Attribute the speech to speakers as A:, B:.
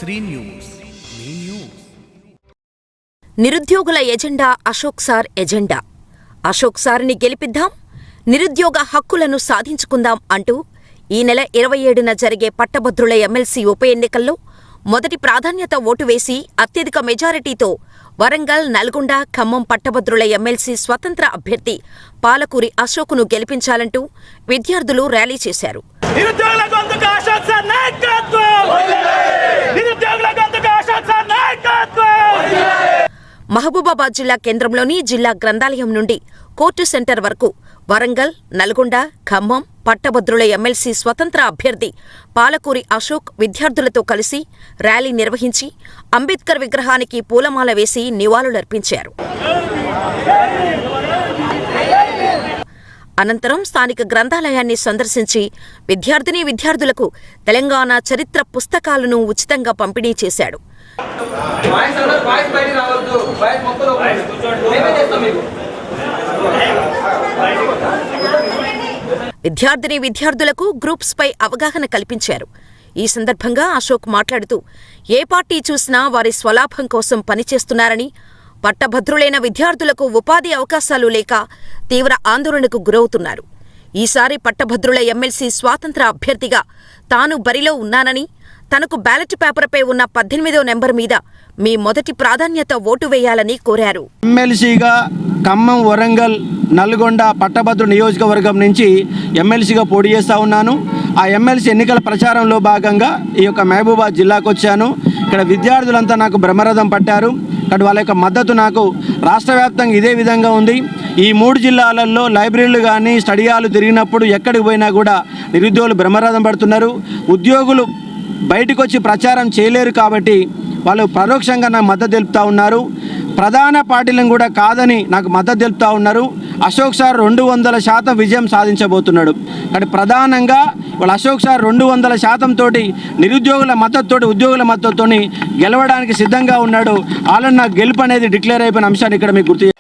A: Shri news మీ news.
B: నిరుద్యోగుల agenda Ashok sir agenda. Ashok సార్ని గెలిపిద్దాం, నిరుద్యోగ హక్కులను సాధించుకుందాం అంటూ ఈ నెల 27న జరిగే పట్టభద్రుల ఎమ్మెల్సీ ఉప ఎన్నికల్లో మొదటి ప్రాధాన్యత ఓటు వేసి అత్యధిక మెజారిటీతో వరంగల్, నల్గొండ, ఖమ్మం పట్టభద్రుల ఎమ్మెల్సీ స్వతంత్ర అభ్యర్థి పాలకూరి అశోక్ను గెలిపించాలంటూ విద్యార్థులు ర్యాలీ చేశారు. మహబూబాబాద్ జిల్లా కేంద్రంలోని జిల్లా గ్రంథాలయం నుండి కోర్టు సెంటర్ వరకు వరంగల్, నల్గొండ, ఖమ్మం పట్టభద్రుల ఎమ్మెల్సీ స్వతంత్ర అభ్యర్థి పాలకూరి అశోక్ విద్యార్థులతో కలిసి ర్యాలీ నిర్వహించి అంబేద్కర్ విగ్రహానికి పూలమాల వేసి నివాళులర్పించారు. అనంతరం స్థానిక గ్రంథాలయాన్ని సందర్శించి విద్యార్థులకు తెలంగాణ చరిత్ర పుస్తకాలను ఉచితంగా పంపిణీ చేశాడు. విద్యార్థులకు గ్రూప్స్ పై అవగాహన కల్పించారు. ఈ సందర్భంగా అశోక్ మాట్లాడుతూ ఏ పార్టీ చూసినా వారి స్వలాభం కోసం పనిచేస్తున్నారని, పట్టభద్రులైన విద్యార్థులకు ఉపాధి అవకాశాలు లేక తీవ్ర ఆందోళనకు గురవుతున్నారు. ఈసారి పట్టభద్రుల ఎమ్మెల్సీ స్వాతంత్ర అభ్యర్థిగా తాను బరిలో ఉన్నానని, తనకు బ్యాలెట్ పేపర్పై ఉన్న 18వ నెంబర్ మీద మీ మొదటి ప్రాధాన్యత ఓటు వేయాలని కోరారు.
C: ఎమ్మెల్సీగా ఖమ్మం, వరంగల్, నల్గొండ పట్టభద్రుల నియోజకవర్గం నుంచి ఎమ్మెల్సీగా పోటీ చేస్తూ ఉన్నాను. ఆ ఎమ్మెల్సీ ఎన్నికల ప్రచారంలో భాగంగా ఈ యొక్క మహబూబాబాద్ జిల్లాకు వచ్చాను. ఇక్కడ విద్యార్థులంతా నాకు బ్రహ్మరథం పట్టారు. ఇక్కడ వాళ్ళ యొక్క మద్దతు నాకు రాష్ట్ర వ్యాప్తంగా ఇదే విధంగా ఉంది. ఈ 3 జిల్లాలలో లైబ్రరీలు కానీ స్టడీ హాలు తిరిగినప్పుడు ఎక్కడికి పోయినా కూడా నిరుద్యోగులు బ్రహ్మరథం పడుతున్నారు. ఉద్యోగులు బయటకు వచ్చి ప్రచారం చేయలేరు కాబట్టి వాళ్ళు పరోక్షంగా నాకు మద్దతు తెలుపుతూ ఉన్నారు. ప్రధాన పార్టీలను కూడా కాదని నాకు మద్దతు తెలుపుతూ ఉన్నారు. అశోక్ సార్ 200% విజయం సాధించబోతున్నాడు. కానీ ప్రధానంగా వాళ్ళు అశోక్ సార్ 200% తోటి నిరుద్యోగుల మద్దతుతోటి, ఉద్యోగుల మద్దతుతోని గెలవడానికి సిద్ధంగా ఉన్నాడు. ఆల్రెడీ నాకు గెలుపు అనేది డిక్లేర్ అయిపోయిన అంశాన్ని ఇక్కడ మీకు గుర్తు